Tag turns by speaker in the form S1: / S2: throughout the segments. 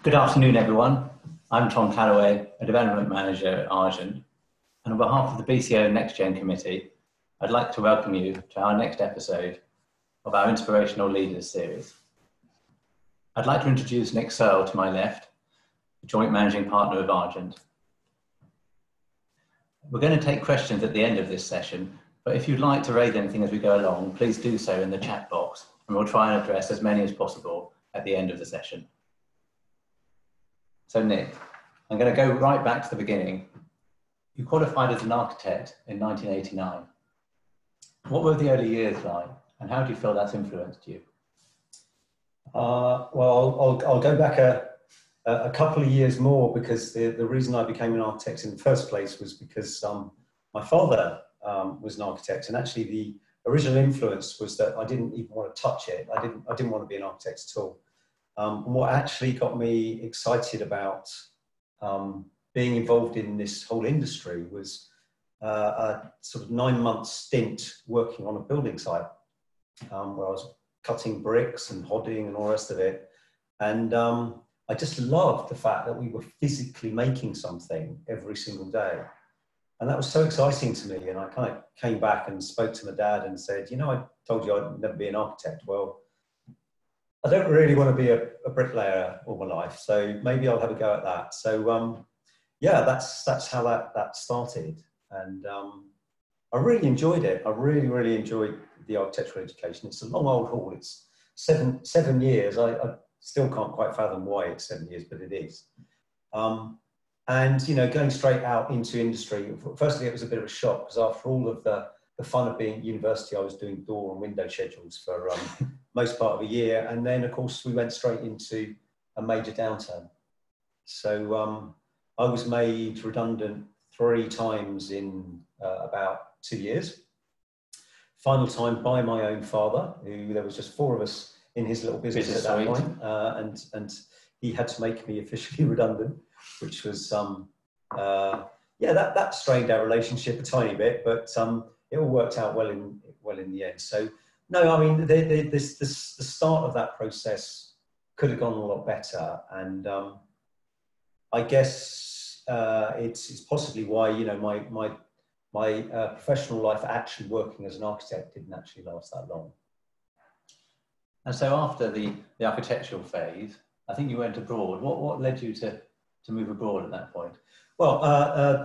S1: Good afternoon, everyone. I'm Tom Calloway, a development manager at Argent, and on behalf of the BCO NextGen committee, I'd like to welcome you to our next episode of our Inspirational Leaders series. I'd like to introduce Nick Searl to my left, the Joint Managing Partner of Argent. We're going to take questions at the end of this session, but if you'd like to raise anything as we go along, please do so in the chat box, and we'll try and address as many as possible at the end of the session. So Nick, I'm going to go right back to the beginning. You qualified as an architect in 1989. What were the early years like, and how do you feel that's influenced you?
S2: Well, I'll go back a couple of years more, because the reason I became an architect in the first place was because my father was an architect, and actually the original influence was that I didn't even want to touch it. I didn't want to be an architect at all. And what actually got me excited about being involved in this whole industry was a sort of 9-month stint working on a building site where I was cutting bricks and hodding and all the rest of it. And I just loved the fact that we were physically making something every single day. And that was so exciting to me. And I kind of came back and spoke to my dad and said, you know, I told you I'd never be an architect. Well, I don't really want to be a bricklayer all my life, so maybe I'll have a go at that. So yeah, that's how that started, and I really enjoyed it. I really enjoyed the architectural education. It's a long old haul. It's seven years. I still can't quite fathom why it's 7 years, but it is. And you know, going straight out into industry, firstly it was a bit of a shock, because after all of the fun of being at university, I was doing door and window schedules for most part of a year. And then, of course, we went straight into a major downturn. So I was made redundant 3 times in about 2 years. Final time by my own father, who there was just 4 of us in his little business at that point. And he had to make me officially redundant, which was, yeah, that strained our relationship a tiny bit, but it all worked out well in the end. So no, I mean, the start of that process could have gone a lot better, and I guess it's possibly why, you know, my professional life actually working as an architect didn't actually last that long.
S1: And so after the architectural phase, I think you went abroad. What led you to move abroad at that point?
S2: Well,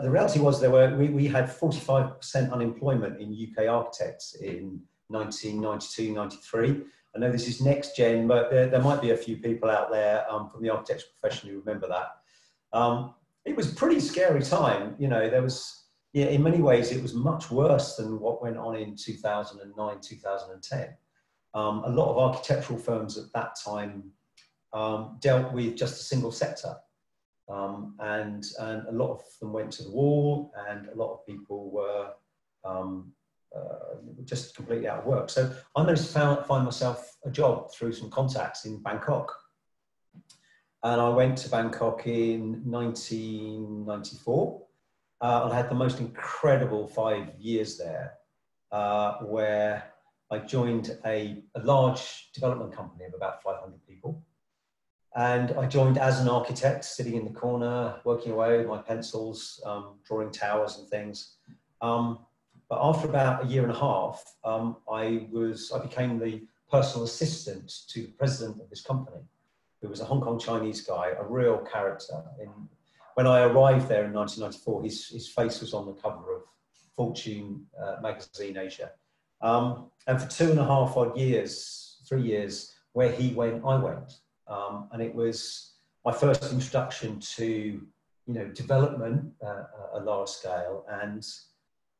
S2: the reality was we had 45% unemployment in UK architects in 1992, 93. I know this is NextGen, but there might be a few people out there from the architecture profession who remember that. It was a pretty scary time. You know, there was, yeah, in many ways, it was much worse than what went on in 2009, 2010. A lot of architectural firms at that time dealt with just a single sector. And a lot of them went to the wall, and a lot of people were just completely out of work. So I managed to find myself a job through some contacts in Bangkok. And I went to Bangkok in 1994. I had the most incredible 5 years there, where I joined a large development company of about 500 people. And I joined as an architect, sitting in the corner, working away with my pencils, drawing towers and things. But after about 1.5 years, I became the personal assistant to the president of this company, who was a Hong Kong Chinese guy, a real character. When I arrived there in 1994, his face was on the cover of Fortune magazine Asia. And for 2.5 odd years, 3 years, where he went, I went. And it was my first introduction to, you know, development at a large scale. And,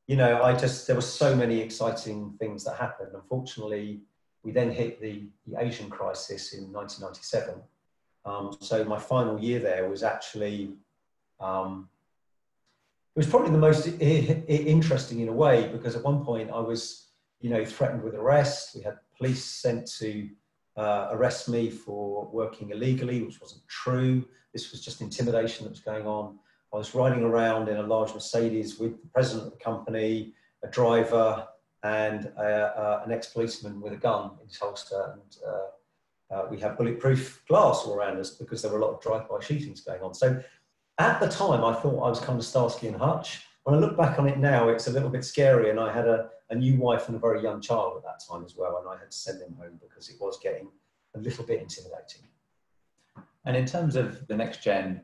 S2: you know, there were so many exciting things that happened. Unfortunately, we then hit the Asian crisis in 1997. So my final year there was actually, it was probably the most interesting in a way, because at one point I was, you know, threatened with arrest. We had police sent to arrest me for working illegally, which wasn't true. This was just intimidation that was going on. I was riding around in a large Mercedes with the president of the company, a driver, and an ex-policeman with a gun in his holster. we had bulletproof glass all around us because there were a lot of drive-by shootings going on. So at the time, I thought I was kind of Starsky and Hutch. When I look back on it now, it's a little bit scary, and I had a new wife and a very young child at that time as well, and I had to send him home because it was getting a little bit intimidating.
S1: And in terms of the next gen,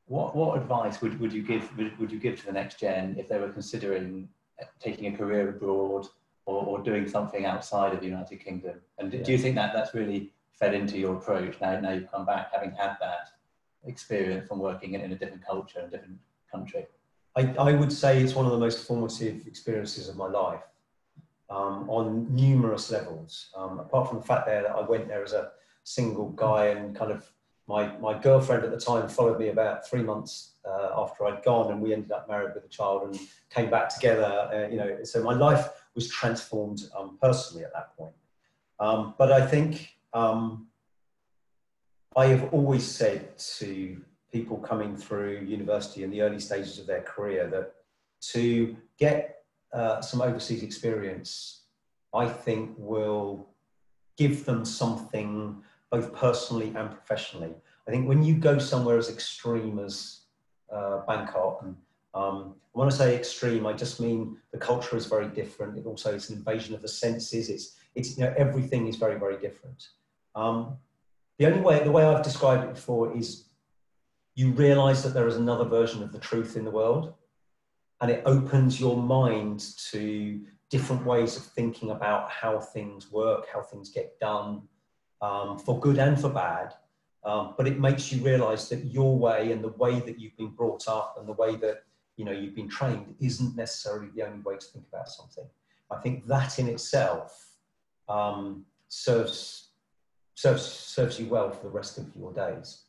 S1: what advice would you give to the next gen if they were considering taking a career abroad or doing something outside of the United Kingdom? And do you think that that's really fed into your approach now you've come back having had that experience from working in a different culture, a different country?
S2: I would say it's one of the most formative experiences of my life on numerous levels. Apart from the fact that I went there as a single guy, and kind of my girlfriend at the time followed me about 3 months after I'd gone, and we ended up married with a child and came back together. So my life was transformed personally at that point. But I think I have always said to people coming through university in the early stages of their career that to get some overseas experience, I think will give them something both personally and professionally. I think when you go somewhere as extreme as Bangkok, and when I say extreme, I just mean the culture is very different. It also is an invasion of the senses. It's everything is very, very different. The way I've described it before is you realize that there is another version of the truth in the world, and it opens your mind to different ways of thinking about how things work, how things get done, for good and for bad. But it makes you realize that your way and the way that you've been brought up and the way that you've been trained isn't necessarily the only way to think about something. I think that in itself serves you well for the rest of your days.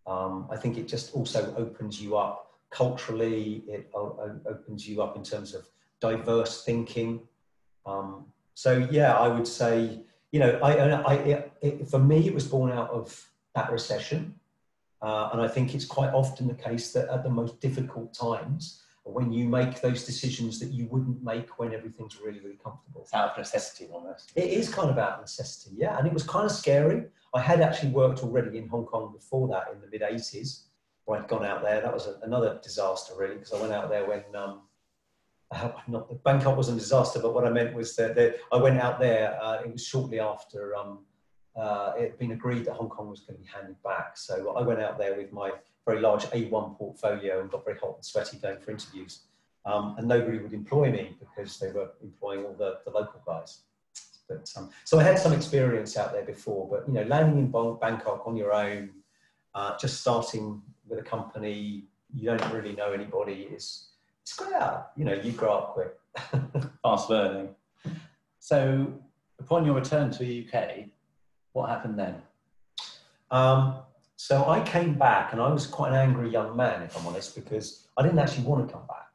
S2: I think it just also opens you up culturally. It opens you up in terms of diverse thinking. So yeah, I would say, for me, it was born out of that recession. And I think it's quite often the case that at the most difficult times, when you make those decisions that you wouldn't make when everything's really, really comfortable.
S1: It's out of necessity almost.
S2: It is kind of out of necessity, yeah. And it was kind of scary. I had actually worked already in Hong Kong before that in the mid-80s, where I'd gone out there. That was another disaster, really, because I went out there when, Bangkok wasn't a disaster, but what I meant was that I went out there, it was shortly after it had been agreed that Hong Kong was going to be handed back. So I went out there with my very large A1 portfolio and got very hot and sweaty going for interviews. And nobody would employ me because they were employing all the local guys. But, so I had some experience out there before, but landing in Bangkok on your own, just starting with a company, you don't really know anybody, it's great. You grow up quick.
S1: Fast learning. So upon your return to the UK, what happened then?
S2: So I came back, and I was quite an angry young man, if I'm honest, because I didn't actually want to come back.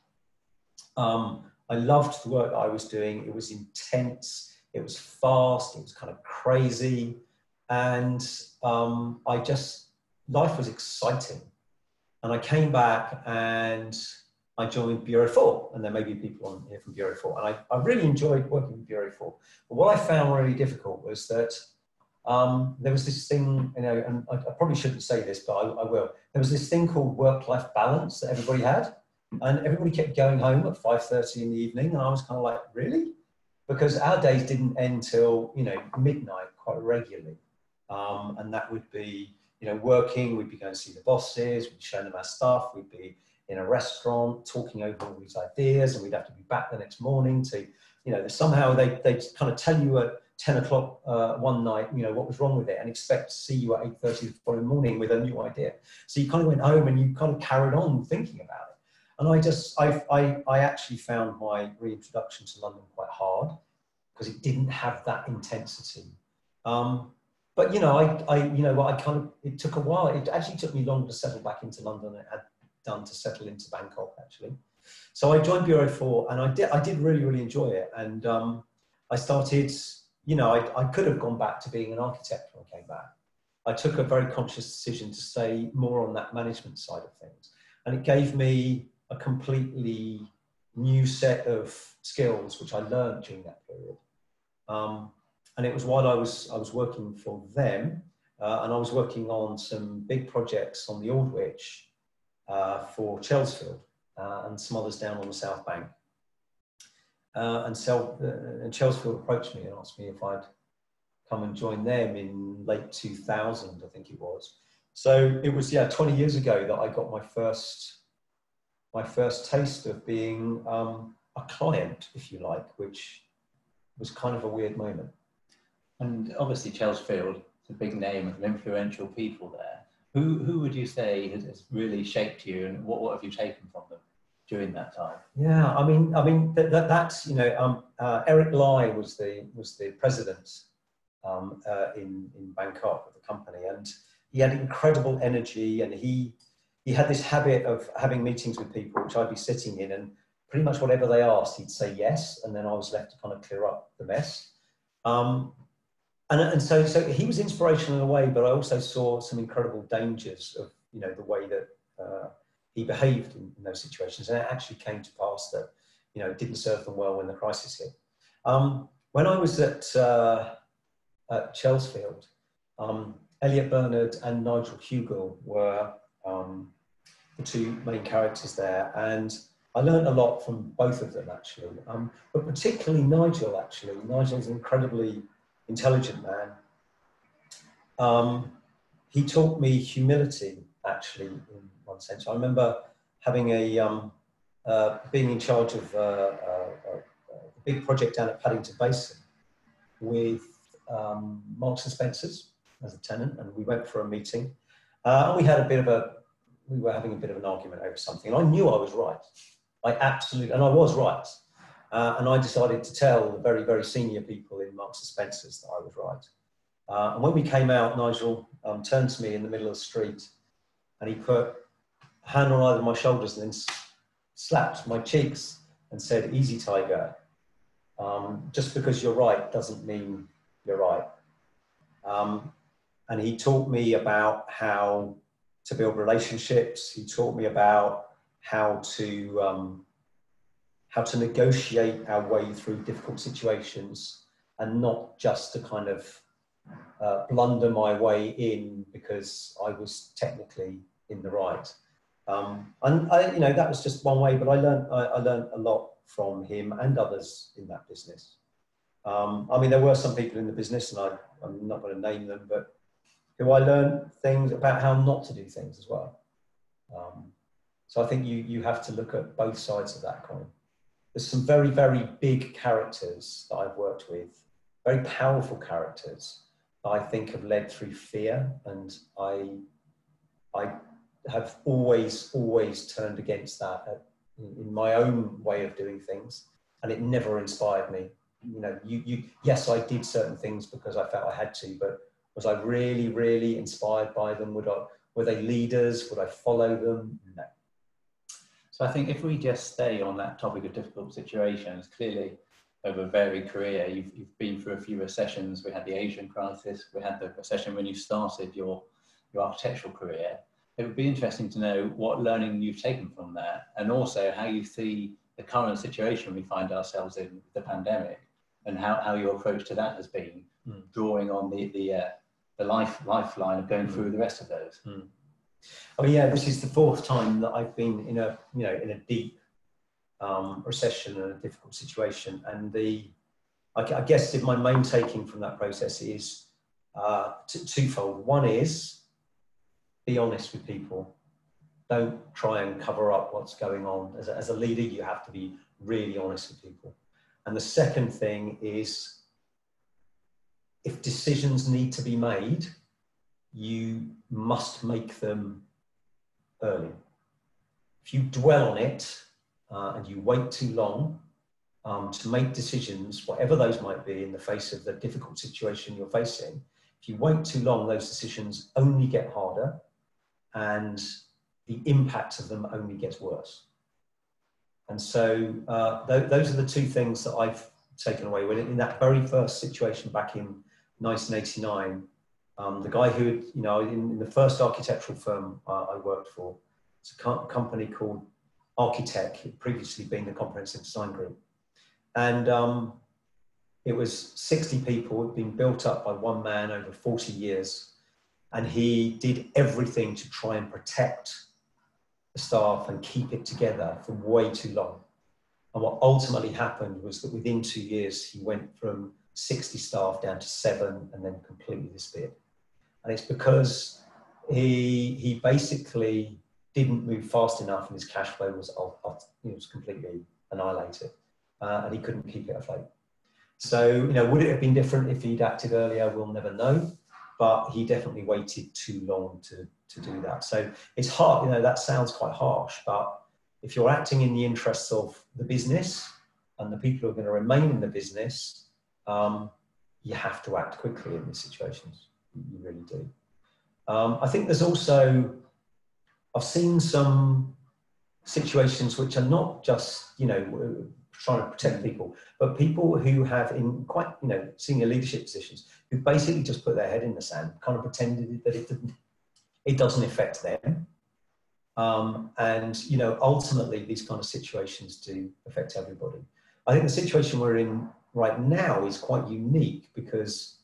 S2: I loved the work that I was doing. It was intense. It was fast. It was kind of crazy. And life was exciting. And I came back and I joined Bureau 4. And there may be people on here from Bureau 4. And I really enjoyed working with Bureau 4. But what I found really difficult was that there was this thing, and I probably shouldn't say this, but I will. There was this thing called work-life balance that everybody had. And everybody kept going home at 5:30 in the evening. And I was kind of like, really? Because our days didn't end till, midnight quite regularly. And that would be, working, we'd be going to see the bosses, we'd be showing them our stuff, we'd be in a restaurant talking over all these ideas, and we'd have to be back the next morning to, somehow they kind of tell you at 10 o'clock one night, what was wrong with it, and expect to see you at 8:30 the following morning with a new idea. So you kind of went home and you kind of carried on thinking about it. And I actually found my reintroduction to London quite hard because it didn't have that intensity. But it took a while. It actually took me longer to settle back into London than it had done to settle into Bangkok, actually. So I joined Bureau 4, and I did really, really enjoy it. And I started, I could have gone back to being an architect when I came back. I took a very conscious decision to stay more on that management side of things. And it gave me a completely new set of skills, which I learned during that period. And it was while I was working for them and I was working on some big projects on the Aldwych for Chelsfield and some others down on the South Bank. And Chelsfield approached me and asked me if I'd come and join them in late 2000, I think it was. So it was, 20 years ago that I got my first taste of being a client, if you like, which was kind of a weird moment.
S1: And obviously Chelsfield is a big name with influential people there. Who would you say has really shaped you, and what have you taken from them during that time?
S2: Yeah, I mean that's Eric Lai was the president in Bangkok of the company, and he had incredible energy, and he had this habit of having meetings with people, which I'd be sitting in, and pretty much whatever they asked, he'd say yes, and then I was left to kind of clear up the mess. And so he was inspirational in a way, but I also saw some incredible dangers of the way that he behaved in those situations, and it actually came to pass that it didn't serve them well when the crisis hit. When I was at Chelsfield, Elliot Bernard and Nigel Hugel were the two main characters there, and I learned a lot from both of them actually, but particularly Nigel. Actually, Nigel's an incredibly intelligent man. He taught me humility, actually, in one sense. I remember having being in charge of a big project down at Paddington Basin with Marks and Spencer's as a tenant, and we went for a meeting, and we were having a bit of an argument over something, and I knew I was right. And I was right. And I decided to tell the very, very senior people in Marks and Spencer's that I was right. And when we came out, Nigel turned to me in the middle of the street, and he put a hand on either of my shoulders and then slapped my cheeks and said, "Easy, Tiger. Just because you're right doesn't mean you're right." And he taught me about how to build relationships. He taught me about how to negotiate our way through difficult situations, and not just to kind of blunder my way in because I was technically in the right. And that was just one way, but I learned a lot from him and others in that business. I mean, there were some people in the business, and I'm not going to name them, but who I learned things about how not to do things as well. So I think you have to look at both sides of that coin. There's some very, very big characters that I've worked with, very powerful characters that I think have led through fear, and I have always turned against that in my own way of doing things, and it never inspired me. Yes, I did certain things because I felt I had to, but was I really, really inspired by them? Were they leaders? Would I follow them? No.
S1: So I think if we just stay on that topic of difficult situations, clearly over a varied career, you've been through a few recessions. We had the Asian crisis, we had the recession when you started your architectural career. It would be interesting to know what learning you've taken from that, and also how you see the current situation we find ourselves in with the pandemic, and how your approach to that has been, drawing on the lifeline of going through the rest of those.
S2: I mean, this is the fourth time that I've been in a deep recession and a difficult situation, and I guess my main taking from that process is twofold. One is, be honest with people. Don't try and cover up what's going on. As a leader, you have to be really honest with people. And the second thing is, if decisions need to be made, you must make them early. If you dwell on it and you wait too long to make decisions, whatever those might be, in the face of the difficult situation you're facing, if you wait too long, those decisions only get harder, and the impact of them only gets worse. And so those are the two things that I've taken away. When in that very first situation back in 1989, the guy who, in the first architectural firm I worked for, it's a company called Architect, it previously been the Comprehensive Design Group. And it was 60 people, it had been built up by one man over 40 years. And he did everything to try and protect the staff and keep it together for way too long. And what ultimately happened was that within 2 years, he went from 60 staff down to 7 and then completely disappeared. And it's because he basically didn't move fast enough and his cash flow was completely annihilated, and he couldn't keep it afloat. So, would it have been different if he'd acted earlier? We'll never know, but he definitely waited too long to do that. So it's hard, that sounds quite harsh, but if you're acting in the interests of the business and the people who are going to remain in the business, you have to act quickly in these situations. You really do. I think there's also, I've seen some situations which are not just, trying to protect people, but people who have in quite, senior leadership positions who basically just put their head in the sand, kind of pretended that it doesn't affect them. And, ultimately these kind of situations do affect everybody. I think the situation we're in right now is quite unique because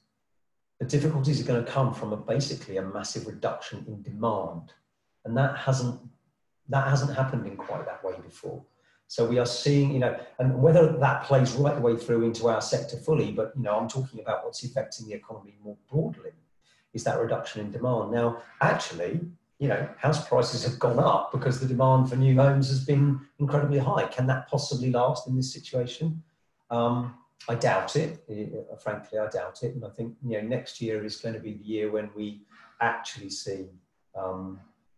S2: the difficulties are going to come from basically a massive reduction in demand. And that hasn't happened in quite that way before. So we are seeing, and whether that plays right the way through into our sector fully, but, I'm talking about what's affecting the economy more broadly, is that reduction in demand. Now, actually, house prices have gone up because the demand for new homes has been incredibly high. Can that possibly last in this situation? I doubt it. Frankly, I doubt it. And I think, next year is going to be the year when we actually see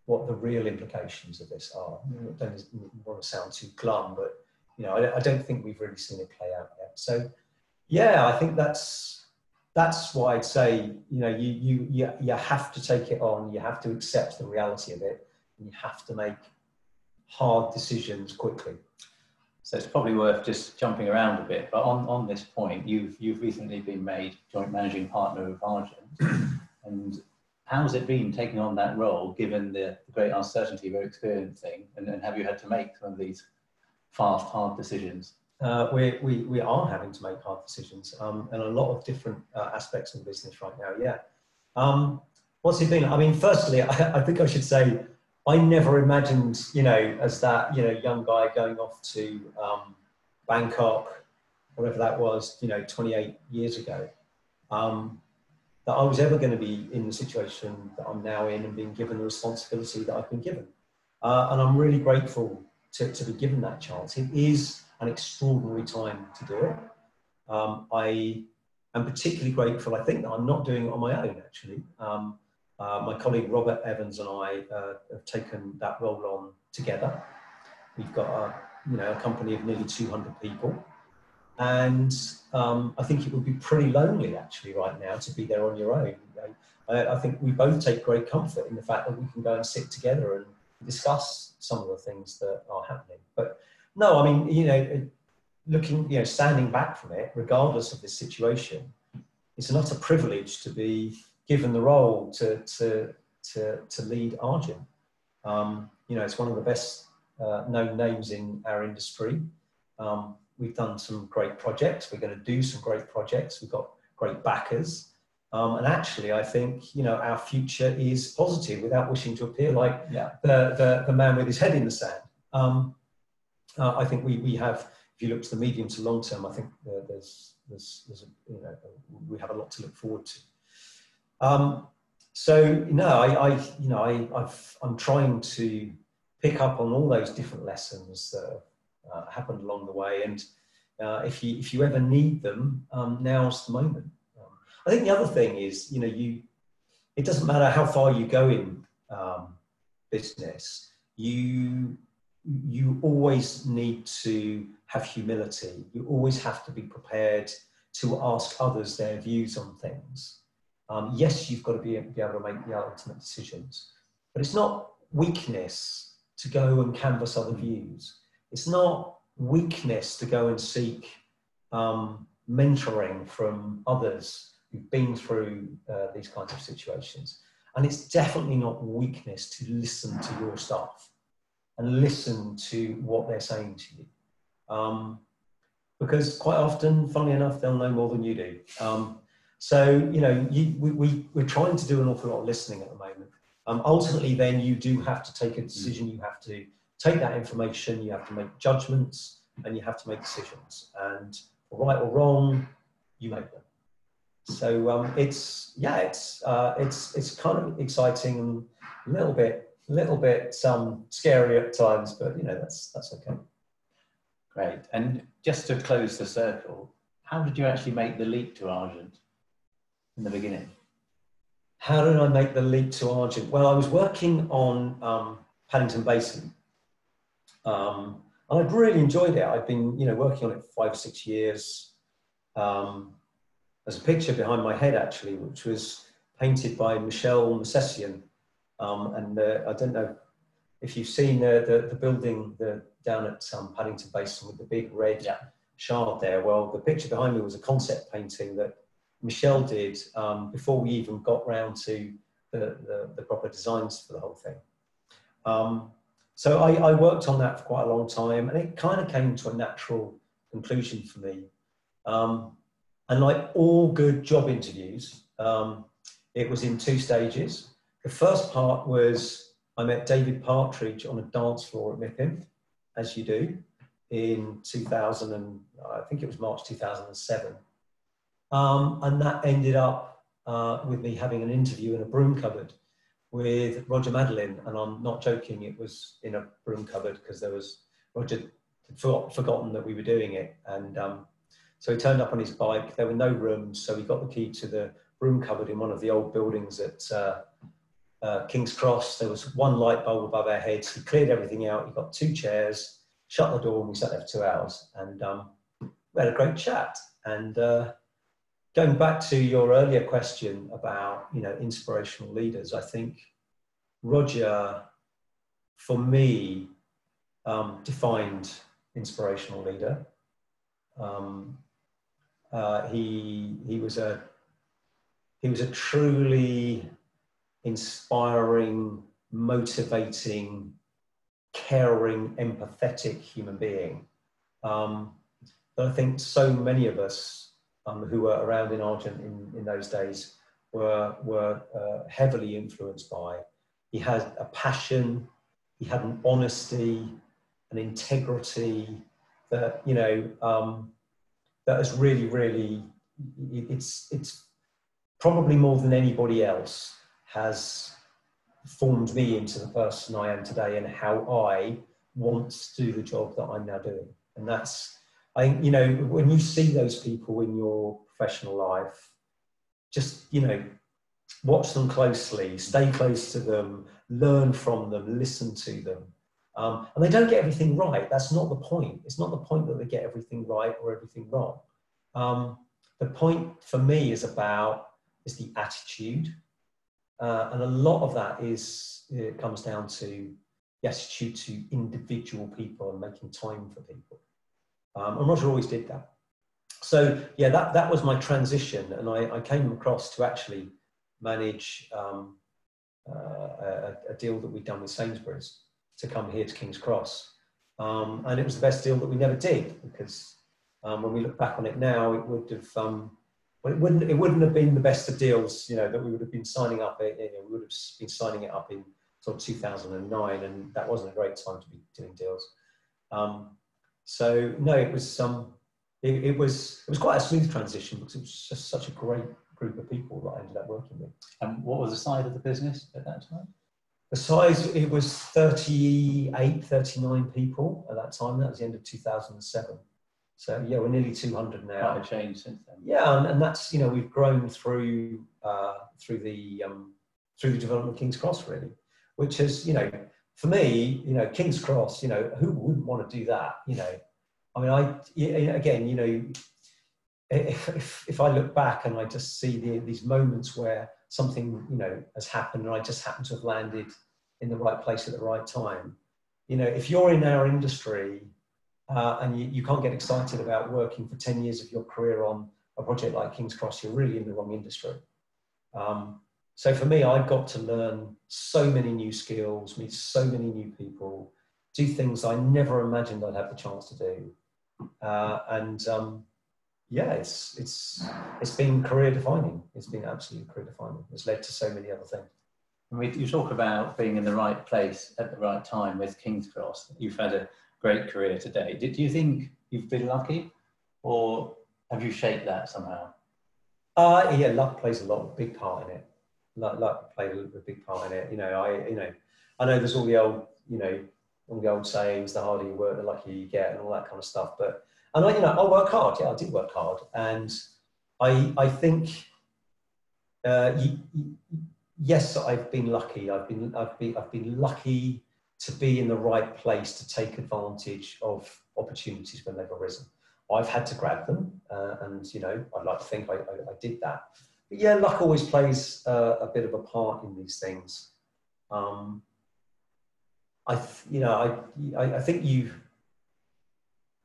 S2: what the real implications of this are. I don't want to sound too glum, but, I don't think we've really seen it play out yet. So, yeah, I think that's why I'd say, you have to take it on. You have to accept the reality of it. And you have to make hard decisions quickly.
S1: So it's probably worth just jumping around a bit, but on this point, you've recently been made joint managing partner of Argent, and how's it been taking on that role, given the great uncertainty we're experiencing, and have you had to make some of these fast, hard decisions?
S2: We are having to make hard decisions, and a lot of different aspects of the business right now. Yeah. What's it been? I mean, firstly, I think I should say, I never imagined, as that, young guy going off to Bangkok, whatever that was, 28 years ago, that I was ever going to be in the situation that I'm now in and being given the responsibility that I've been given. And I'm really grateful to be given that chance. It is an extraordinary time to do it. I am particularly grateful, I think, that I'm not doing it on my own, actually. My colleague Robert Evans and I have taken that role on together. We've got a company of nearly 200 people. And I think it would be pretty lonely, actually, right now to be there on your own. I think we both take great comfort in the fact that we can go and sit together and discuss some of the things that are happening. But no, I mean, looking, standing back from it, regardless of this situation, it's not a privilege to be given the role to lead Argent. It's one of the best known names in our industry. We've done some great projects. We're going to do some great projects. We've got great backers. And actually, I think, our future is positive without wishing to appear like the man with his head in the sand. I think we have, if you look to the medium to long term, I think we have a lot to look forward to. I'm trying to pick up on all those different lessons that happened along the way, and if you ever need them, now's the moment. I think the other thing is, it doesn't matter how far you go in business, you always need to have humility. You always have to be prepared to ask others their views on things. Yes, you've got to be able to make the ultimate decisions, but it's not weakness to go and canvass other views. It's not weakness to go and seek mentoring from others who've been through these kinds of situations. And it's definitely not weakness to listen to your staff and listen to what they're saying to you. Because quite often, funnily enough, they'll know more than you do. So, you know, we're trying to do an awful lot of listening at the moment. Ultimately, then you do have to take a decision. You have to take that information, you have to make judgments, and you have to make decisions. And right or wrong, you make them. So it's kind of exciting and a little bit scary at times, but you know, that's okay.
S1: Great. And just to close the circle, how did you actually make the leap to Argent in the beginning?
S2: How did I make the leap to Argent? Well, I was working on Paddington Basin. And I'd really enjoyed it. I'd been, you know, working on it for 5 or 6 years. There's a picture behind my head, actually, which was painted by Michelle Messessian. And I don't know if you've seen the building down at Paddington Basin with the big red shard there. Well, the picture behind me was a concept painting that Michelle did before we even got round to the proper designs for the whole thing. So I worked on that for quite a long time, and it kind of came to a natural conclusion for me. And like all good job interviews, it was in 2 stages. The first part was I met David Partridge on a dance floor at Mipim, as you do, in 2000, and I think it was March 2007. And that ended up with me having an interview in a broom cupboard with Roger Madeline, and I'm not joking, it was in a broom cupboard because Roger had forgotten that we were doing it. And so he turned up on his bike. There were no rooms, so he got the key to the broom cupboard in one of the old buildings at King's Cross. There was 1 light bulb above our heads. He cleared everything out. He got 2 chairs, shut the door, and we sat there for 2 hours. And we had a great chat. And going back to your earlier question about, you know, inspirational leaders, I think Roger, for me, defined inspirational leader. He was a truly inspiring, motivating, caring, empathetic human being. But I think so many of us who were around in Argent in those days were heavily influenced by. He had a passion, he had an honesty, an integrity that, you know, that is really, really, it's probably more than anybody else has formed me into the person I am today and how I want to do the job that I'm now doing. And that's, you know, when you see those people in your professional life, just, you know, watch them closely, stay close to them, learn from them, listen to them. And they don't get everything right. That's not the point. It's not the point that they get everything right or everything wrong. The point for me is the attitude. And a lot of that comes down to the attitude to individual people and making time for people. And Roger always did that. So yeah, that was my transition, and I came across to actually manage a deal that we'd done with Sainsbury's to come here to King's Cross. And it was the best deal that we never did, because when we look back on it now, it would have, well, it wouldn't have been the best of deals, you know, that we would have been signing up. We would have been signing it up in sort of 2009, and that wasn't a great time to be doing deals. So no, it was quite a smooth transition because it was just such a great group of people that I ended up working with.
S1: And what was the size of the business at that time?
S2: The size, it was 38, 39 people at that time. That was the end of 2007. So yeah, we're nearly 200 now.
S1: Quite a change since then.
S2: Yeah, and that's, you know, we've grown through the development of King's Cross, really, which is, you know, for me, you know, King's Cross, you know, who wouldn't want to do that? You know, I mean, again, you know, if I look back and I just see these moments where something, you know, has happened and I just happen to have landed in the right place at the right time. You know, if you're in our industry and you can't get excited about working for 10 years of your career on a project like King's Cross, you're really in the wrong industry. So for me, I've got to learn so many new skills, meet so many new people, do things I never imagined I'd have the chance to do. yeah, it's been career defining. It's been absolutely career defining. It's led to so many other things.
S1: You talk about being in the right place at the right time with King's Cross. You've had a great career today. Do you think you've been lucky, or have you shaped that somehow?
S2: Yeah, luck plays a big part in it. Luck played a big part in it. I know there's all the old sayings: the harder you work, the luckier you get, and all that kind of stuff. But I work hard. Yeah, I did work hard, and I think yes, I've been lucky. I've been lucky to be in the right place to take advantage of opportunities when they've arisen. I've had to grab them, and I'd like to think I did that. But yeah, luck always plays a bit of a part in these things. I think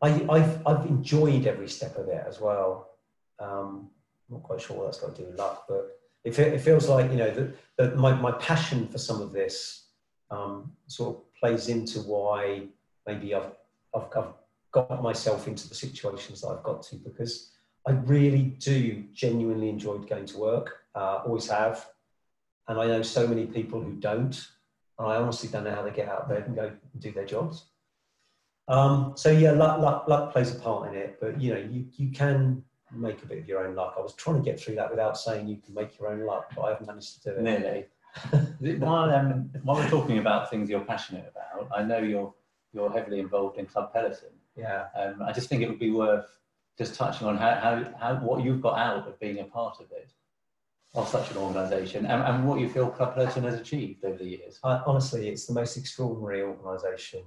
S2: I've enjoyed every step of it as well. I'm not quite sure what that's got to do with luck, but it feels like that my passion for some of this sort of plays into why maybe I've got myself into the situations that I've got to, because I really do genuinely enjoy going to work, always have. And I know so many people who don't, and I honestly don't know how they get out of bed and go and do their jobs. So yeah, luck plays a part in it, but you can make a bit of your own luck. I was trying to get through that without saying you can make your own luck, but I haven't managed to do it.
S1: Nearly. While we're talking about things you're passionate about, I know you're heavily involved in Club Peloton.
S2: Yeah.
S1: I just think it would be worth just touching on how what you've got out of being a part of it, of such an organisation, and what you feel Club Peloton has achieved over the years.
S2: Honestly, it's the most extraordinary organisation.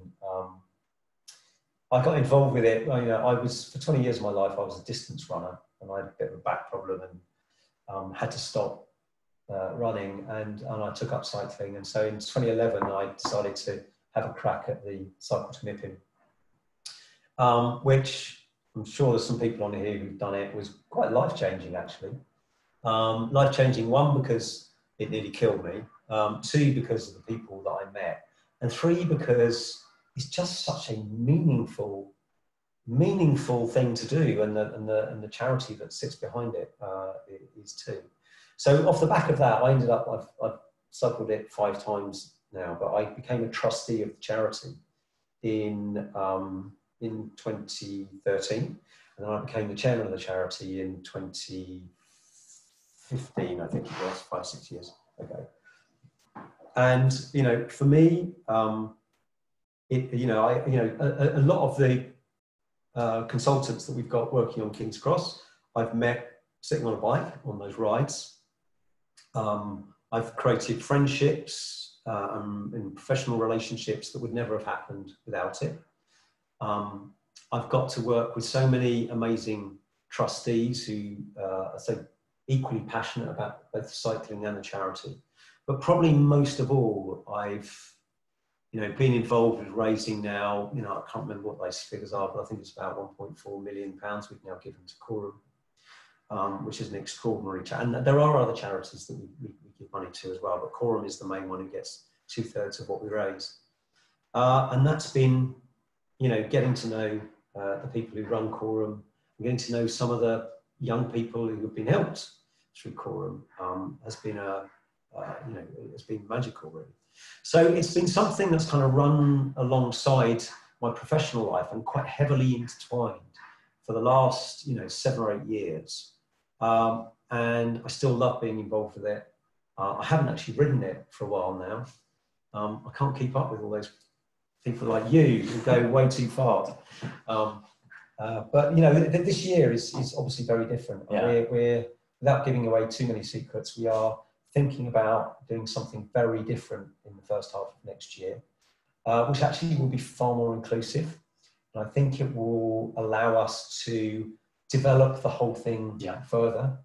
S2: I got involved with it. I was, for 20 years of my life, I was a distance runner, and I had a bit of a back problem and had to stop running, and I took up cycling. And so in 2011, I decided to have a crack at the cycle to Mipim, which I'm sure there's some people on here who've done it. It was quite life-changing, actually. Life-changing, one, because it nearly killed me. Two, because of the people that I met. And three, because it's just such a meaningful thing to do, and the charity that sits behind it is too. So off the back of that, I ended up, I've cycled it 5 times now, but I became a trustee of the charity in 2013, and then I became the chairman of the charity in 2015, I think it was, 5-6 years ago. And for me, a lot of the consultants that we've got working on King's Cross, I've met sitting on a bike on those rides. I've created friendships and professional relationships that would never have happened without it. I've got to work with so many amazing trustees who are so equally passionate about both cycling and the charity. But probably most of all, I've been involved with raising now, I can't remember what those figures are, but I think it's about £1.4 million we've now given to Quorum, which is an extraordinary charity. And there are other charities that we give money to as well, but Quorum is the main one who gets 2/3 of what we raise. And that's been, getting to know the people who run Quorum, and getting to know some of the young people who have been helped through Quorum has been it's been magical, really. So it's been something that's kind of run alongside my professional life and quite heavily intertwined for the last, 7 or 8 years. And I still love being involved with it. I haven't actually ridden it for a while now. I can't keep up with all those people like you who go way too fast. But this year is obviously very different. Yeah. We're without giving away too many secrets, we are thinking about doing something very different in the first half of next year, which actually will be far more inclusive. And I think it will allow us to develop the whole thing further.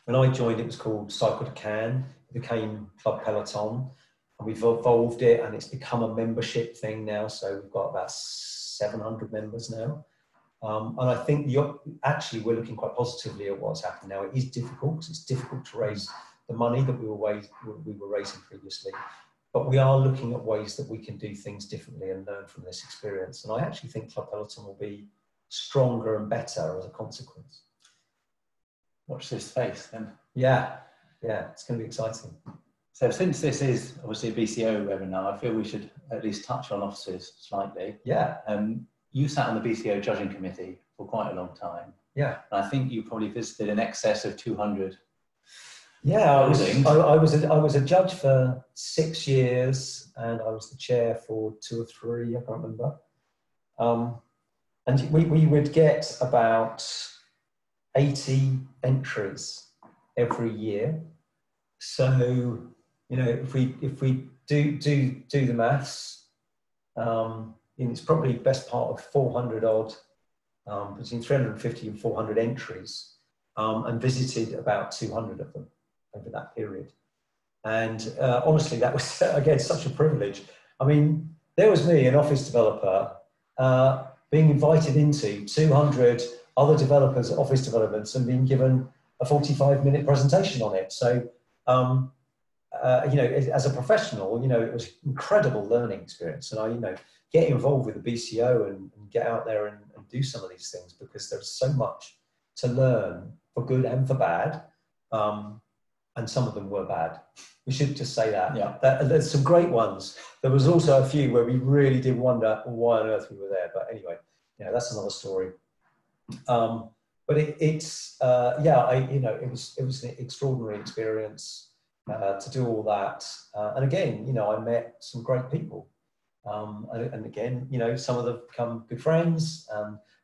S2: When I joined, it was called Cycle to Cannes. It became Club Peloton, and we've evolved it, and it's become a membership thing now. So we've got about 700 members now. And I think actually we're looking quite positively at what's happened now. It is difficult, because it's difficult to raise the money that we were raising previously. But we are looking at ways that we can do things differently and learn from this experience. And I actually think Club Peloton will be stronger and better as a consequence.
S1: Watch this space then.
S2: Yeah, it's going to be exciting.
S1: So since this is obviously a BCO webinar, I feel we should at least touch on offices slightly.
S2: Yeah.
S1: You sat on the BCO judging committee for quite a long time.
S2: Yeah.
S1: And I think you probably visited in excess of 200.
S2: Yeah, I was a judge for 6 years, and I was the chair for 2 or 3, I can't remember. And we would get about 80 entries every year. So, you know, if we do the maths, it's probably best part of 400 odd, between 350 and 400 entries, and visited about 200 of them over that period. And honestly, that was, again, such a privilege. I mean, there was me, an office developer, being invited into 200 other developers' office developments and being given a 45-minute presentation on it. So, you know, as a professional, you know, it was an incredible learning experience. And I, you know, get involved with the BCO and get out there and do some of these things, because there's so much to learn, for good and for bad. And some of them were bad. We should just say that.
S1: Yeah.
S2: There's some great ones. There was also a few where we really did wonder why on earth we were there. But anyway, yeah, that's another story. But you know, it was an extraordinary experience to do all that. And again, you know, I met some great people. And again, you know, some of them become good friends,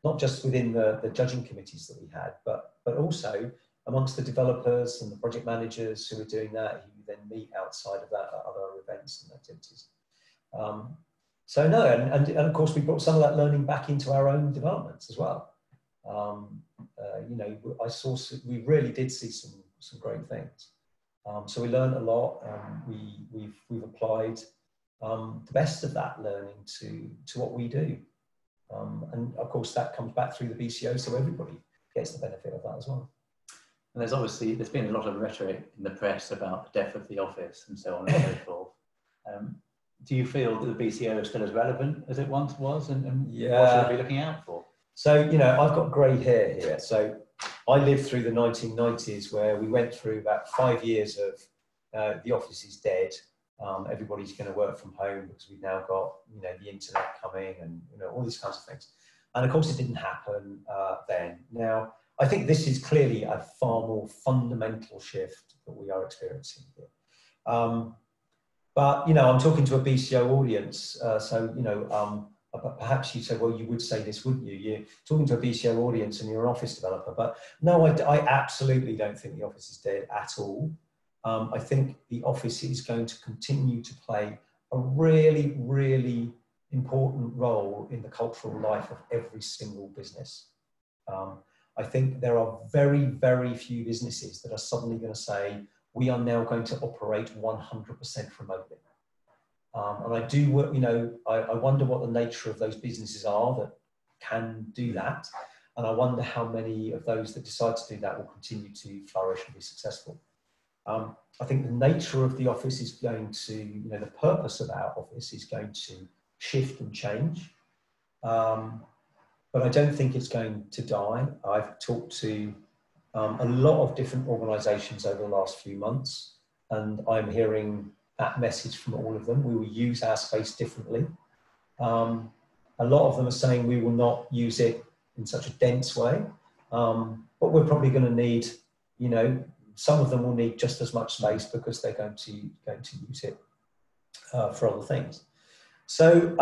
S2: not just within the judging committees that we had, but also amongst the developers and the project managers who were doing that, who then meet outside of that at other events and activities. So no, and of course we brought some of that learning back into our own developments as well. You know, we really did see some great things. So we learned a lot. We've applied the best of that learning to what we do. And of course that comes back through the BCO, so everybody gets the benefit of that as well.
S1: And there's been a lot of rhetoric in the press about the death of the office and so on and so forth. Do you feel that the BCO is still as relevant as it once was, and what should we be looking out for?
S2: So, you know, I've got grey hair here. So I lived through the 1990s, where we went through about 5 years of the office is dead. Everybody's going to work from home because we've now got, you know, the internet coming and, you know, all these kinds of things. And of course it didn't happen then. Now, I think this is clearly a far more fundamental shift that we are experiencing here. But, you know, I'm talking to a BCO audience, so, you know, perhaps you say, well, you would say this, wouldn't you? You're talking to a BCO audience and you're an office developer. But no, I absolutely don't think the office is dead at all. I think the office is going to continue to play a really, really important role in the cultural life of every single business. I think there are very, very few businesses that are suddenly going to say, we are now going to operate 100% remotely. And I do, you know, I wonder what the nature of those businesses are that can do that. And I wonder how many of those that decide to do that will continue to flourish and be successful. I think the nature of the office is going to, you know, the purpose of our office is going to shift and change. But I don't think it's going to die. I've talked to a lot of different organisations over the last few months, and I'm hearing that message from all of them. We will use our space differently. A lot of them are saying we will not use it in such a dense way, but we're probably going to need, you know, some of them will need just as much space because they're going to use it for other things. So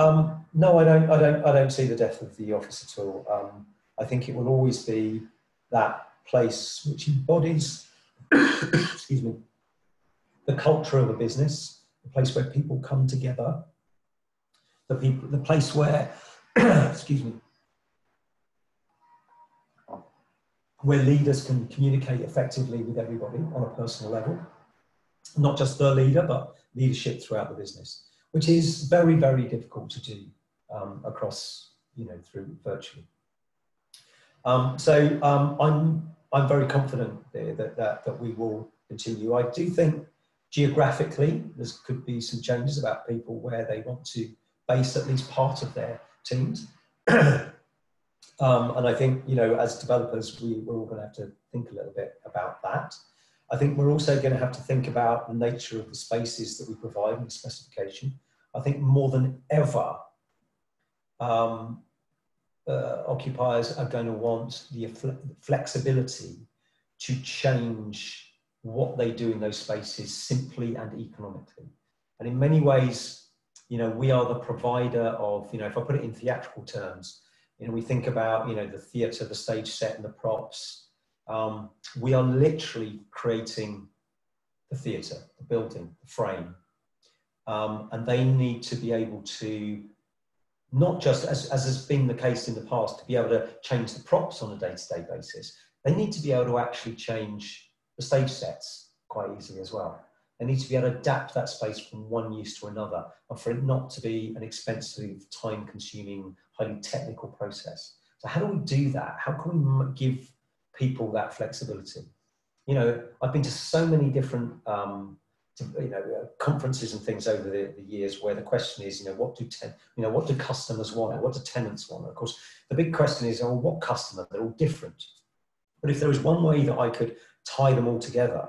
S2: no, I don't see the death of the office at all. I think it will always be that place which embodies, excuse me, the culture of a business, the place where people come together, the place where, excuse me, where leaders can communicate effectively with everybody on a personal level, not just the leader, but leadership throughout the business, which is very, very difficult to do across, you know, through virtually. I'm very confident that we will continue. I do think geographically there could be some changes about people where they want to base at least part of their teams. And I think, as developers, we're all going to have to think a little bit about that. I think we're also going to have to think about the nature of the spaces that we provide and the specification. I think more than ever, occupiers are going to want the flexibility to change what they do in those spaces simply and economically. And in many ways, we are the provider of, if I put it in theatrical terms, we think about, the theatre, the stage set and the props. We are literally creating the theatre, the building, the frame. And they need to be able to, not just, as has been the case in the past, to be able to change the props on a day-to-day basis. They need to be able to actually change the stage sets quite easily as well. They need to be able to adapt that space from one use to another, and for it not to be an expensive, time-consuming, highly technical process. So how do we do that? How can we give people that flexibility? I've been to so many different conferences and things over the years where the question is, what do customers want? Or what do tenants want? Of course, the big question is, what customer? They're all different. But if there was one way that I could tie them all together,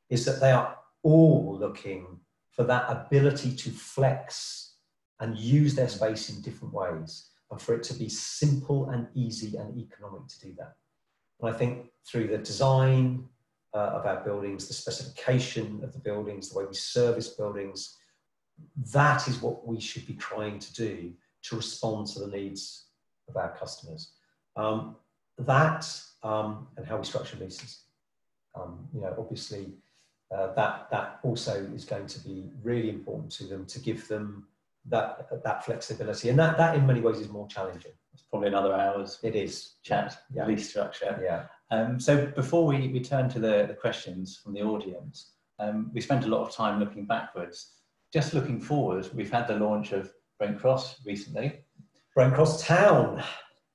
S2: is that they are all looking for that ability to flex and use their space in different ways, and for it to be simple and easy and economic to do that. And I think through the design of our buildings, the specification of the buildings, the way we service buildings, that is what we should be trying to do to respond to the needs of our customers. And how we structure leases. Obviously, that also is going to be really important to them, to give them that flexibility, and that in many ways is more challenging.
S1: It's probably another hour's chat, lease structure.
S2: Yeah.
S1: So before we turn to the questions from the audience, we spent a lot of time looking backwards. Just looking forward, we've had the launch of Brent Cross recently.
S2: Brent Cross Town,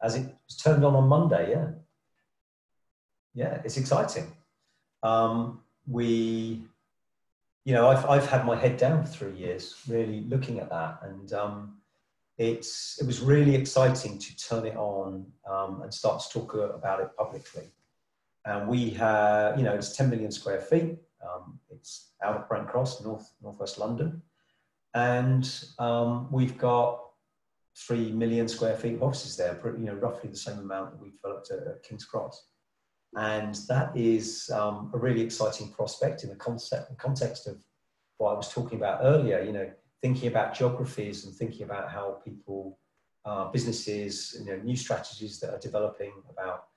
S2: as it was turned on Monday. Yeah, it's exciting. I've had my head down for 3 years, really looking at that, and it was really exciting to turn it on and start to talk about it publicly. And we have, it's 10 million square feet. It's out of Brent Cross, northwest London, and we've got 3 million square feet of offices there, roughly the same amount that we developed at King's Cross. And that is a really exciting prospect in the context of what I was talking about earlier, thinking about geographies and thinking about how people, businesses, new strategies that are developing about,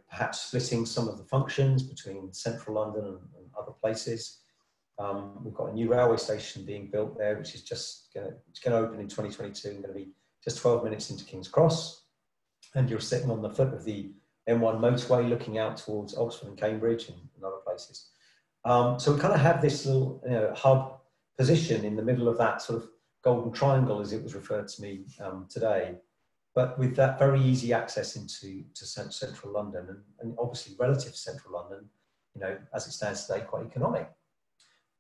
S2: perhaps splitting some of the functions between central London and other places. We've got a new railway station being built there, which is just going to open in 2022 and going to be just 12 minutes into King's Cross. And you're sitting on the foot of the M1 motorway looking out towards Oxford and Cambridge and other places. So we kind of have this little hub position in the middle of that sort of golden triangle, as it was referred to me today, but with that very easy access into central London, and obviously relative to central London, as it stands today, quite economic.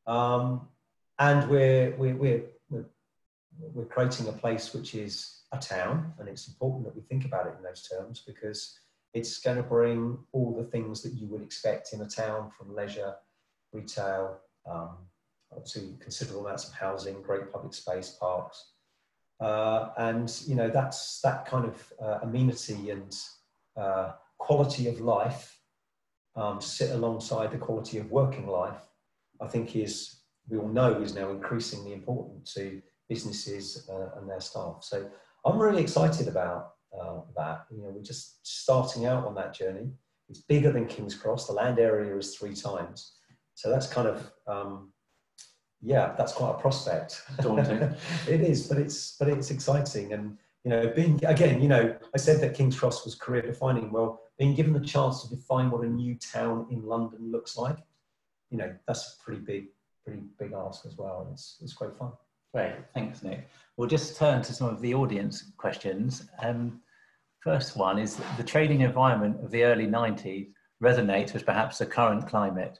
S2: And we're creating a place which is a town, and it's important that we think about it in those terms, because it's going to bring all the things that you would expect in a town, from leisure, retail, obviously considerable amounts of housing, great public space, parks. And, that's that kind of amenity and quality of life to sit alongside the quality of working life, I think we all know is now increasingly important to businesses and their staff. So I'm really excited about that. We're just starting out on that journey. It's bigger than King's Cross. The land area is 3 times. So that's kind of, that's quite a prospect.
S1: Daunting.
S2: It is, but it's exciting. And, I said that King's Cross was career defining. Well, being given the chance to define what a new town in London looks like, that's a pretty big ask as well. And it's great fun.
S1: Great, thanks, Nick. We'll just turn to some of the audience questions. First one is, the trading environment of the early 90s resonates with perhaps the current climate.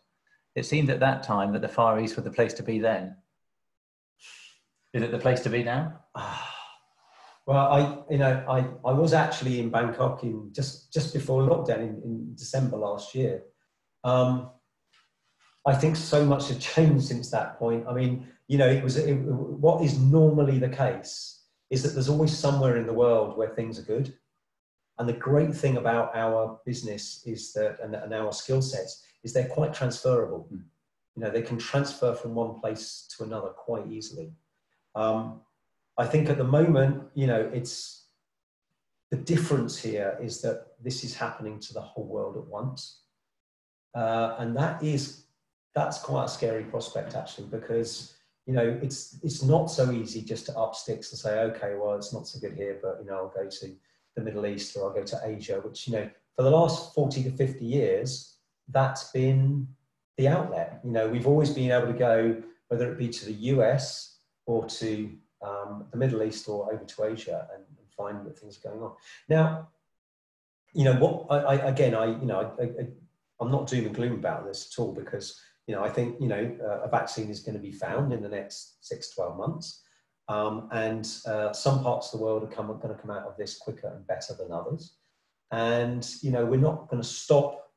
S1: It seemed at that time that the Far East was the place to be then. Is it the place to be now?
S2: Well, I was actually in Bangkok in just before lockdown in December last year. I think so much has changed since that point. I mean, what is normally the case is that there's always somewhere in the world where things are good. And the great thing about our business is that, and our skill sets, is they're quite transferable. They can transfer from one place to another quite easily. I think at the moment, it's the difference here is that this is happening to the whole world at once. And that's quite a scary prospect actually, because, it's not so easy just to up sticks and say, okay, well, it's not so good here, but, I'll go to the Middle East or I'll go to Asia, which, for the last 40 to 50 years, that's been the outlet. We've always been able to go, whether it be to the US or to the Middle East or over to Asia and find that things are going on. Now, I'm not doom and gloom about this at all, because, I think, a vaccine is going to be found in the next 6 to 12 months. And some parts of the world are going to come out of this quicker and better than others. And, we're not going to stop.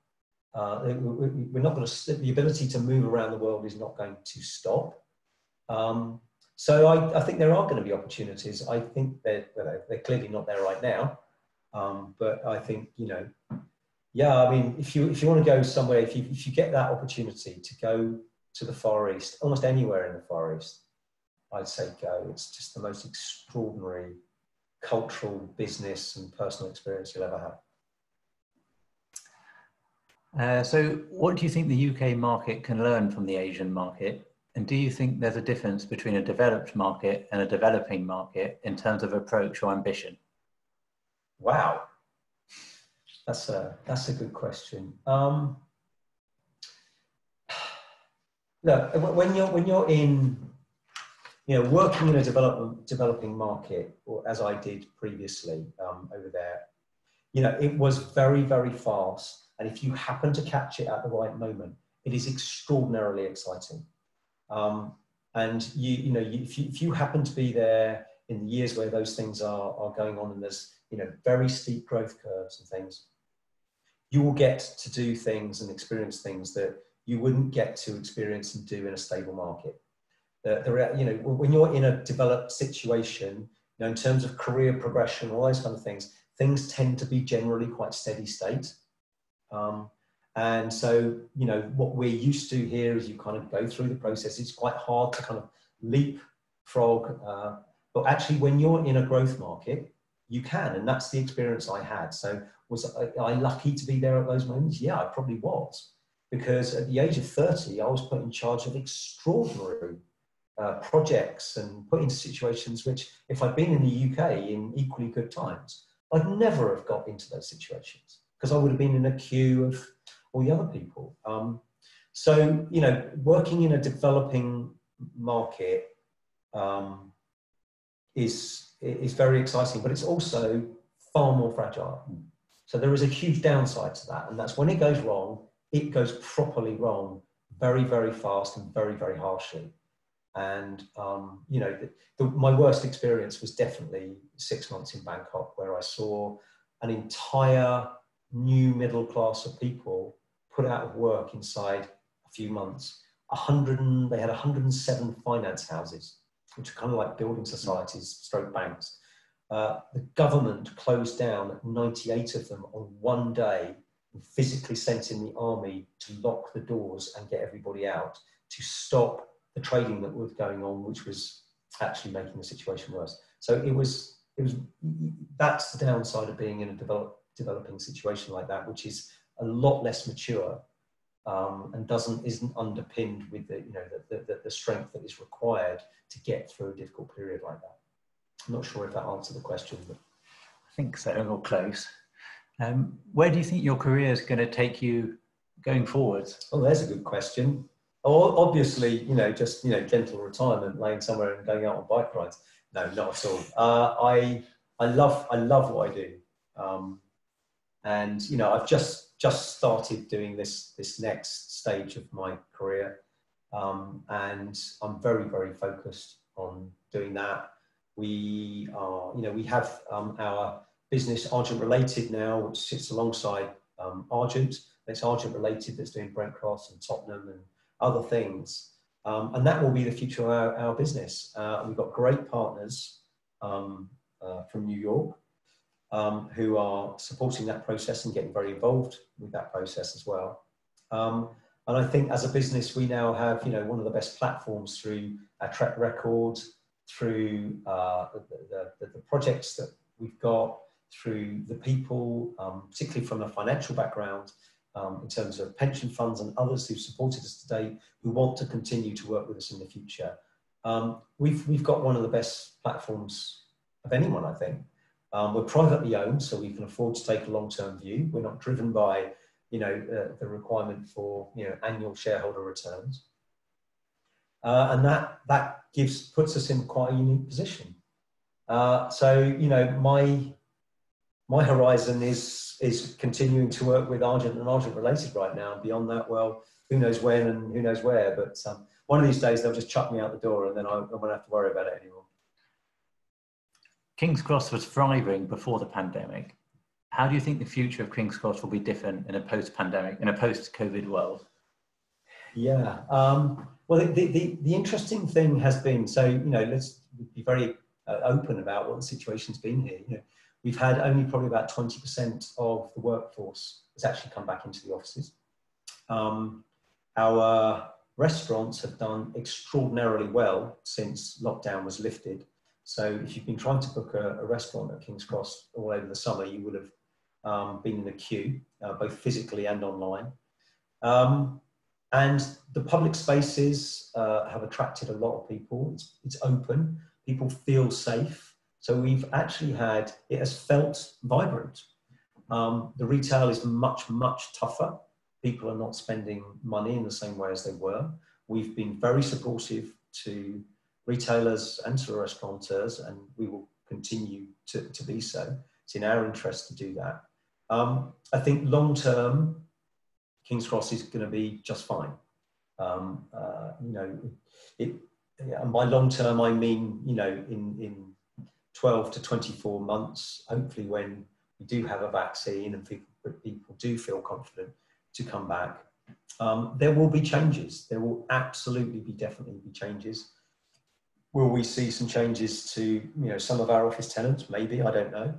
S2: We're not going to, the ability to move around the world is not going to stop. So I think there are going to be opportunities. I think they're clearly not there right now. But I think, yeah, I mean, if you want to go somewhere, if you get that opportunity to go to the Far East, almost anywhere in the Far East, I'd say go. It's just the most extraordinary cultural, business and personal experience you'll ever have.
S1: So what do you think the UK market can learn from the Asian market? And do you think there's a difference between a developed market and a developing market in terms of approach or ambition?
S2: Wow. That's a good question. Look, when you're in, working in a developing market, or as I did previously over there, it was very, very fast. And if you happen to catch it at the right moment, it is extraordinarily exciting. And if you happen to be there in the years where those things are going on, and there's very steep growth curves and things, you will get to do things and experience things that you wouldn't get to experience and do in a stable market. When you're in a developed situation, in terms of career progression, all those kind of things tend to be generally quite steady state. And so, what we're used to here is you kind of go through the process. It's quite hard to kind of leapfrog. But actually, when you're in a growth market, you can. And that's the experience I had. So was I lucky to be there at those moments? Yeah, I probably was. Because at the age of 30, I was put in charge of extraordinary projects and put into situations which, if I'd been in the UK in equally good times, I'd never have got into those situations, because I would have been in a queue of all the other people. So, working in a developing market is very exciting, but it's also far more fragile. So there is a huge downside to that. And that's when it goes wrong, it goes properly wrong very, very fast and very, very harshly. And, my worst experience was definitely 6 months in Bangkok, where I saw an entire new middle class of people put out of work inside a few months. They had 107 finance houses, which are kind of like building societies, stroke banks. The government closed down 98 of them on one day and physically sent in the army to lock the doors and get everybody out to stop the trading that was going on, which was actually making the situation worse. So that's the downside of being in a developing situation like that, which is a lot less mature and isn't underpinned with the strength that is required to get through a difficult period like that. I'm not sure if that answered the question, but
S1: I think so, or close. Where do you think your career is going to take you going forward?
S2: Oh, there's a good question. Oh, obviously, just gentle retirement, laying somewhere and going out on bike rides. No, not at all. I love what I do, and I've just started doing this next stage of my career, and I'm very, very focused on doing that. We are, we have our business Argent Related now, which sits alongside Argent. It's Argent Related that's doing Brent Cross and Tottenham and other things. And that will be the future of our business. We've got great partners from New York who are supporting that process and getting very involved with that process as well. And I think as a business, we now have, one of the best platforms through our track record, through the projects that we've got, through the people, particularly from a financial background, in terms of pension funds and others who've supported us today, who want to continue to work with us in the future. We've got one of the best platforms of anyone, I think. We're privately owned, so we can afford to take a long-term view. We're not driven by, the requirement for, annual shareholder returns. And that puts us in quite a unique position. So, my horizon is continuing to work with Argent and Argent Related right now. Beyond that, well, who knows when and who knows where. But one of these days, they'll just chuck me out the door and then I won't have to worry about it anymore.
S1: King's Cross was thriving before the pandemic. How do you think the future of King's Cross will be different in a post-pandemic, in a post-COVID world?
S2: Yeah. Well, the interesting thing has been, so, let's be very open about what the situation's been here. We've had only probably about 20% of the workforce has actually come back into the offices. Our restaurants have done extraordinarily well since lockdown was lifted. So if you've been trying to book a restaurant at King's Cross all over the summer, you would have been in a queue, both physically and online. And the public spaces have attracted a lot of people. It's open, people feel safe. So we've actually it has felt vibrant. The retail is much, much tougher. People are not spending money in the same way as they were. We've been very supportive to retailers and to restaurateurs, and we will continue to be so. It's in our interest to do that. I think long term, King's Cross is going to be just fine. And by long term, I mean, in 12 to 24 months, hopefully when we do have a vaccine and people do feel confident to come back, there will be changes. There will absolutely definitely be changes. Will we see some changes to, some of our office tenants? Maybe, I don't know.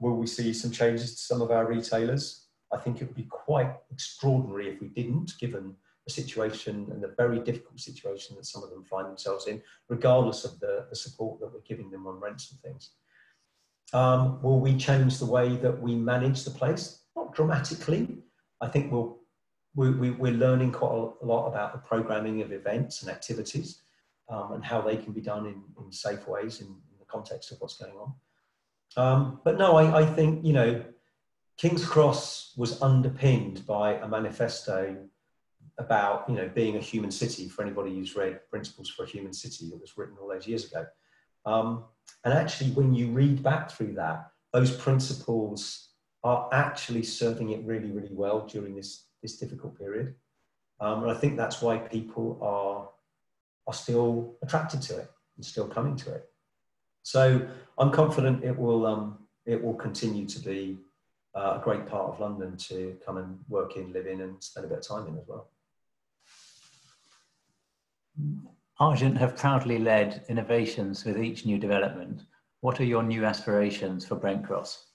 S2: Will we see some changes to some of our retailers? I think it would be quite extraordinary if we didn't, given the situation and the very difficult situation that some of them find themselves in, regardless of the support that we're giving them on rents and things. Will we change the way that we manage the place? Not dramatically. I think we're learning quite a lot about the programming of events and activities and how they can be done in safe ways in the context of what's going on. But no, I think, King's Cross was underpinned by a manifesto about, being a human city, for anybody who's read Principles for a Human City that was written all those years ago. And actually, when you read back through that, those principles are actually serving it really, really well during this difficult period. And I think that's why people are still attracted to it and still coming to it. So I'm confident it will continue to be a great part of London to come and work in, live in, and spend a bit of time in as well.
S1: Argent have proudly led innovations with each new development. What are your new aspirations for Brent Cross?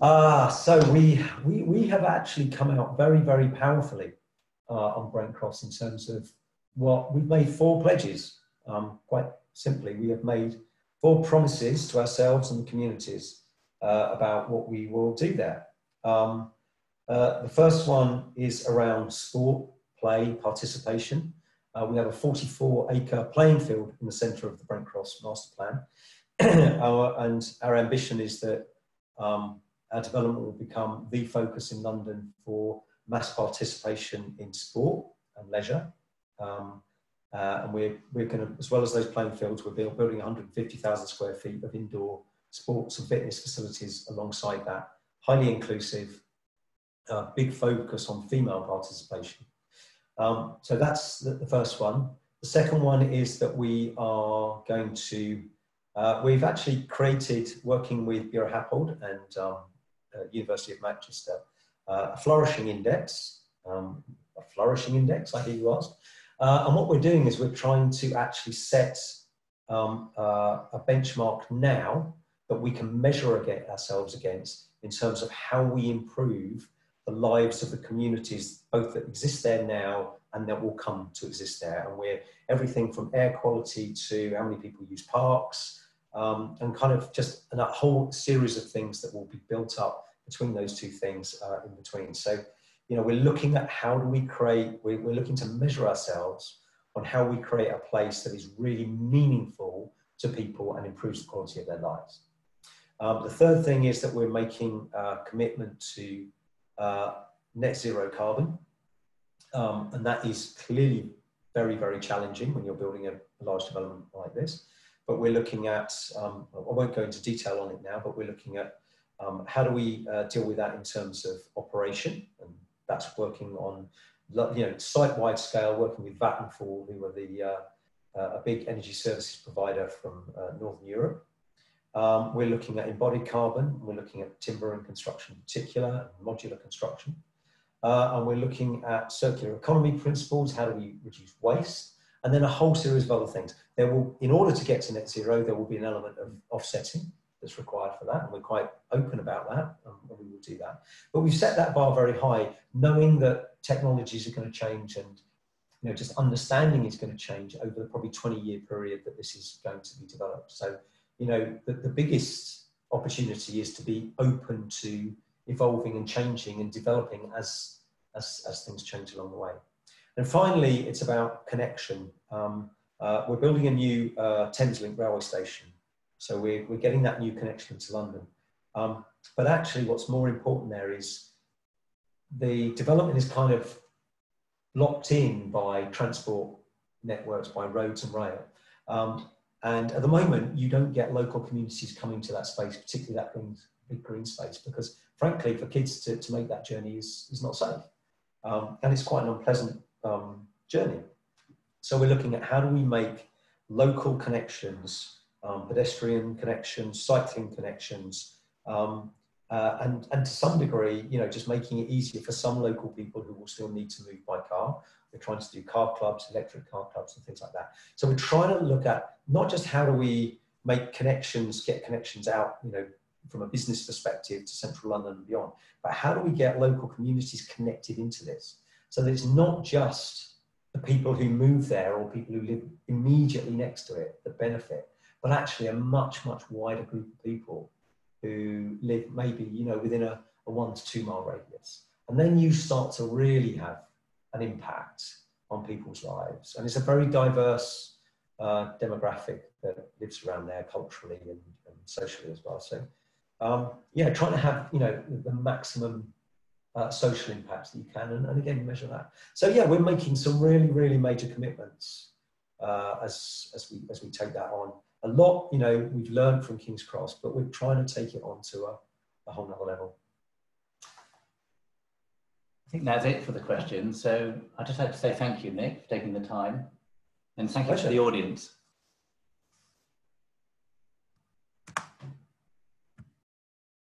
S2: So we have actually come out very, very powerfully on Brent Cross in terms of we've made 4 pledges. Quite simply, we have made 4 promises to ourselves and the communities about what we will do there. The first one is around sport, play, participation. We have a 44-acre playing field in the centre of the Brent Cross master plan. And our ambition is that our development will become the focus in London for mass participation in sport and leisure. And we're going to, as well as those playing fields, we're building 150,000 square feet of indoor sports and fitness facilities alongside that. Highly inclusive, big focus on female participation. So that's the first one. The second one is that we are going to We've actually created, working with Bureau Happold and University of Manchester, a flourishing index, I hear you ask. And what we're doing is we're trying to actually set a benchmark now that we can measure ourselves against in terms of how we improve the lives of the communities, both that exist there now and that will come to exist there. And we're everything from air quality to how many people use parks, and kind of just a whole series of things that will be built up between those two things in between. So, you know, we're looking at how do we create, we're looking to measure ourselves on how we create a place that is really meaningful to people and improves the quality of their lives. The third thing is that we're making a commitment to net zero carbon. And that is clearly very, very challenging when you're building a large development like this. But we're looking at, I won't go into detail on it now, but we're looking at how do we deal with that in terms of operation. And that's working on, you know, site-wide scale, working with Vattenfall, who are a big energy services provider from Northern Europe. We're looking at embodied carbon. We're looking at timber and construction in particular, and modular construction. And we're looking at circular economy principles. How do we reduce waste? And then a whole series of other things. There will, in order to get to net zero, there will be an element of offsetting that's required for that. And we're quite open about that, and we will do that. But we've set that bar very high, knowing that technologies are going to change, and, you know, just understanding is going to change over the probably 20-year period that this is going to be developed. So, you know, the biggest opportunity is to be open to evolving and changing and developing as things change along the way. And finally, it's about connection. We're building a new Thameslink railway station. So we're getting that new connection to London. But actually what's more important there is the development is kind of locked in by transport networks, by roads and rail. And at the moment, you don't get local communities coming to that space, particularly that big green space, because frankly, for kids to make that journey is not safe. And it's quite an unpleasant journey. So we're looking at how do we make local connections, pedestrian connections, cycling connections, and to some degree, you know, just making it easier for some local people who will still need to move by car. We're trying to do car clubs, electric car clubs and things like that. So we're trying to look at not just how do we make connections, get connections out, you know, from a business perspective to central London and beyond, but how do we get local communities connected into this? So that it's not just the people who move there or people who live immediately next to it that benefit, but actually a much, much wider group of people who live maybe, you know, within a 1 to 2 mile radius. And then you start to really have an impact on people's lives. And it's a very diverse demographic that lives around there culturally and socially as well. So yeah, trying to have, you know, the maximum social impact that you can, and again, measure that. So yeah, we're making some really, really major commitments as we take that on. A lot, you know, we've learned from King's Cross, but we're trying to take it on to a whole nother level.
S1: I think that's it for the questions. So I'd just like to say thank you, Nick, for taking the time, and thank you to the audience.